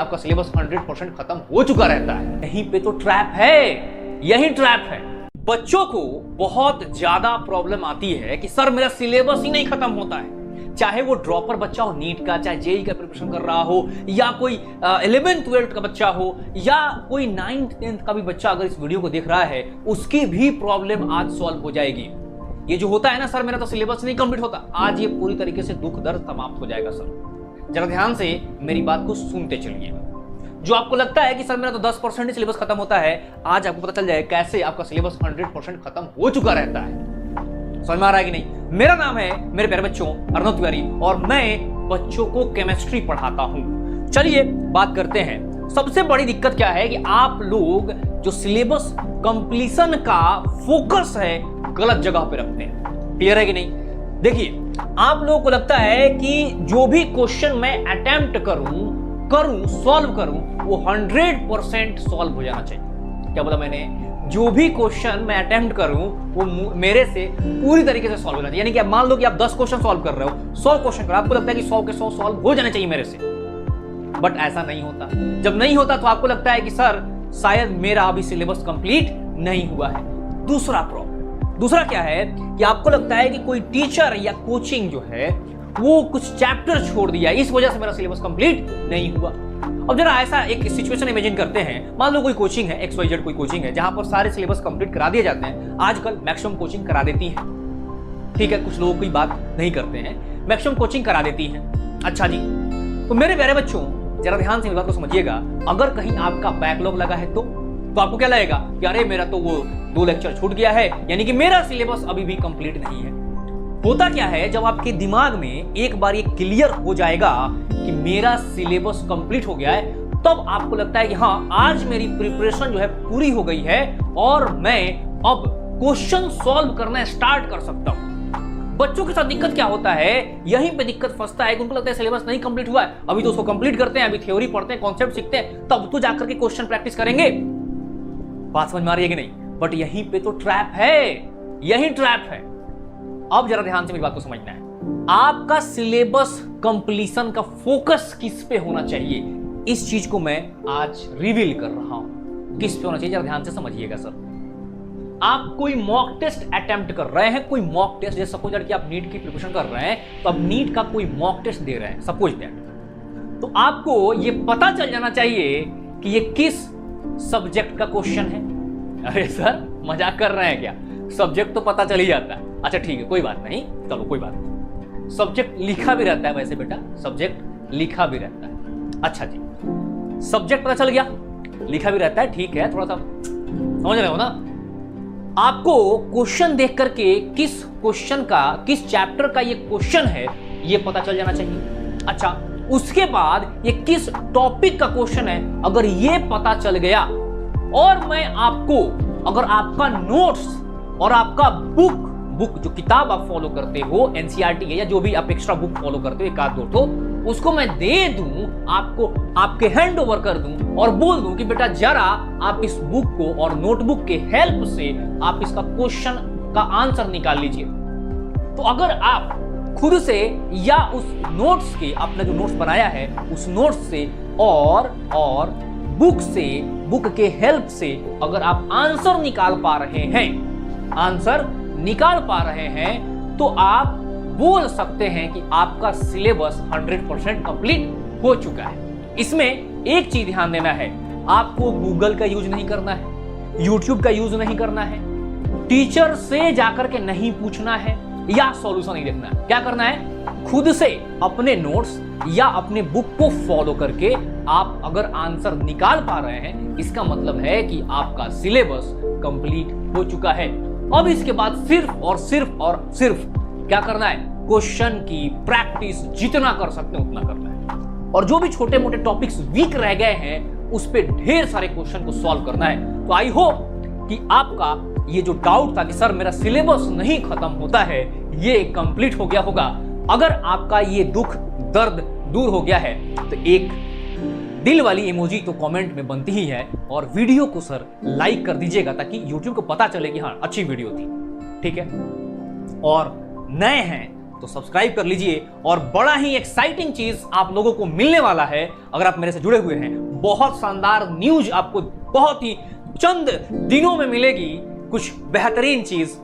आपका सिलेबस 100% खत्म हो चुका रहता है। यहीं पे तो ट्रैप है, यही ट्रैप है। बच्चों को बहुत ज्यादा प्रॉब्लम आती है कि सर मेरा सिलेबस ही नहीं खत्म होता है। चाहे वो ड्रॉपर बच्चा हो नीट का, चाहे जेई का प्रिपरेशन कर रहा हो, या कोई 11th 12th का बच्चा हो, या कोई 9th 10th का भी बच्चा अगर इस वीडियो को देख रहा है, उसकी भी प्रॉब्लम आज सॉल्व हो जाएगी। ये जो होता है ना सर मेरा तो सिलेबस नहीं कंप्लीट होता, आज ये पूरी तरीके से दुख दर्द समाप्त हो जाएगा। सर जरा ध्यान से मेरी बात को सुनते चलिए। जो आपको लगता है कि सर मेरा तो 10% ही सिलेबस खत्म होता है, आज आपको पता चल जाए कैसे आपका सिलेबस 100% खत्म हो चुका रहता है। समझ में आ रहा है कि नहीं? मेरा नाम है मेरे प्यारे बच्चों अर्नव तिवारी और मैं बच्चों को केमिस्ट्री पढ़ाता हूं। चलिए बात करते हैं। सबसे बड़ी दिक्कत क्या है कि आप लोग जो सिलेबस कंप्लीशन का फोकस है गलत जगह पे रखते हैं। क्लियर है कि नहीं? देखिए आप लोगों को लगता है कि जो भी क्वेश्चन मैं अटेम्प्ट करूं सॉल्व करूं वो 100% सॉल्व हो जाना चाहिए। क्या बोला मैंने? जो भी क्वेश्चन मैं अटेम्प्ट करूं वो मेरे से पूरी तरीके से सॉल्व होना चाहिए। यानी कि मान लो कि आप 10 क्वेश्चन सॉल्व कर रहे हो, 100 क्वेश्चन कर, आपको लगता है कि 100 के 100 सॉल्व हो जाने चाहिए मेरे से, बट ऐसा नहीं होता। जब नहीं होता तो आपको लगता है कि सर शायद मेरा अभी सिलेबस कंप्लीट नहीं हुआ है। दूसरा क्या है कि आपको लगता है कि कोई टीचर या कोचिंग जो है वो कुछ चैप्टर छोड़ दिया, इस वजह से मेरा सिलेबस कंप्लीट नहीं हुआ। अब जरा ऐसा एक सिचुएशन इमेजिन करते हैं। मान लो कोई कोचिंग है, XYZ कोई कोचिंग है जहां पर सारे सिलेबस कंप्लीट करा दिए जाते हैं। आजकल मैक्सिमम कोचिंग करा देती है, ठीक है, कुछ लोग कोई बात नहीं करते हैं, मैक्सिमम कोचिंग करा देती है। अच्छा जी, तो मेरे प्यारे बच्चों जरा ध्यान से मेरी बात को समझिएगा। अगर कहीं आपका बैकलॉग लगा है तो आपको क्या लगेगा कि अरे मेरा तो वो 2 लेक्चर छूट गया है, यानी कि मेरा सिलेबस अभी भी कंप्लीट नहीं है। होता क्या है जब आपके दिमाग में एक बार ये क्लियर हो जाएगा कि मेरा सिलेबस कंप्लीट हो गया है, तब आपको लगता है कि हाँ आज मेरी प्रिपरेशन जो है पूरी हो गई है और मैं अब क्वेश्चन सॉल्व करना स्टार्ट कर सकता हूं। बच्चों के साथ दिक्कत क्या होता है, यहीं पे दिक्कत फंसता है कि उनको लगता है सिलेबस नहीं कंप्लीट हुआ है, अभी तो उसको कंप्लीट करते हैं, अभी थ्योरी पढ़ते हैं, कॉन्सेप्ट सीखते हैं, तब तो जाकर के क्वेश्चन प्रैक्टिस करेंगे। बात समझ में आ रही है कि नहीं? बट यहीं पे तो ट्रैप है, यही ट्रैप है। अब जरा ध्यान से मेरी बात को समझना है। आपका सिलेबस कंप्लीशन का फोकस किस पे होना चाहिए, इस चीज को मैं आज रिवील कर रहा हूं। किस पे होना चाहिए जरा ध्यान से समझिएगा। सर आप कोई मॉक टेस्ट अटेम्प्ट कर रहे हैं, कोई मॉक टेस्ट, जैसे सपोज दैट कि आप नीट की प्रिपरेशन कर रहे हैं, तो आप नीट का कोई मॉक टेस्ट दे रहे हैं सपोज दैट, तो आपको ये पता चल जाना चाहिए कि ये किस सब्जेक्ट का क्वेश्चन है। अरे सर मजाक कर रहे हैं क्या? सब्जेक्ट तो पता चल ही जाता है। अच्छा ठीक है, कोई बात नहीं, चलो कोई बात नहीं। सब्जेक्ट लिखा भी रहता है, वैसे बेटा सब्जेक्ट लिखा भी रहता है। अच्छा जी, सब्जेक्ट पता चल गया, लिखा भी रहता है, ठीक है, थोड़ा सा समझ रहे हो ना? आपको क्वेश्चन देख करके किस क्वेश्चन का, किस चैप्टर का ये क्वेश्चन है ये पता चल जाना चाहिए। अच्छा, उसके बाद ये किस टॉपिक का क्वेश्चन है, अगर ये पता चल गया और मैं आपको, अगर आपका नोट्स और आपका बुक जो किताब आप फॉलो करते हो एनसीईआरटी है या जो भी आप एक्स्ट्रा बुक फॉलो करते हो, एक आध दो तो उसको मैं दे दूं आपको, आपके हैंड ओवर कर दूं और बोल दूं कि बेटा जरा आप इस बुक को और नोटबुक के हेल्प से आप इसका क्वेश्चन का आंसर निकाल लीजिए। तो अगर आप खुद से या उस नोट्स के, आपने जो नोट्स बनाया है उस नोट्स से और बुक के हेल्प से अगर आप आंसर निकाल पा रहे हैं तो आप बोल सकते हैं कि आपका सिलेबस 100% कंप्लीट हो चुका है। इसमें एक चीज ध्यान देना है, आपको गूगल का यूज नहीं करना है, यूट्यूब का यूज नहीं करना है, टीचर से जाकर के नहीं पूछना है या सॉल्यूशन नहीं देखना है। क्या करना है? खुद से अपने नोट्स या अपने बुक को फॉलो करके आप अगर आंसर निकाल पा रहे हैं, इसका मतलब है कि आपका सिलेबस कंप्लीट हो चुका है। अब इसके बाद सिर्फ और सिर्फ क्या करना है? क्वेश्चन की प्रैक्टिस जितना कर सकते हैं उतना करना है, और जो भी छोटे मोटे टॉपिक्स वीक रह गए हैं उस पे ढेर सारे क्वेश्चन को सॉल्व करना है। तो आई होप कि आपका ये जो डाउट था कि सर मेरा सिलेबस नहीं खत्म होता है, ये कंप्लीट हो गया होगा। अगर आपका ये दुख दर्द दूर हो गया है तो एक दिल वाली इमोजी तो कमेंट में बनती ही है, और वीडियो को सर लाइक कर दीजिएगा ताकि YouTube को पता चले कि हाँ अच्छी वीडियो थी, ठीक है। और नए हैं तो सब्सक्राइब कर लीजिए। और बड़ा ही एक्साइटिंग चीज आप लोगों को मिलने वाला है अगर आप मेरे से जुड़े हुए हैं। बहुत शानदार न्यूज आपको बहुत ही चंद दिनों में मिलेगी, कुछ बेहतरीन चीज,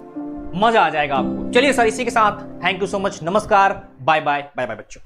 मजा आ जाएगा आपको। चलिए सर, इसी के साथ थैंक यू सो मच, नमस्कार, बाय बाय बाय बाय बच्चों।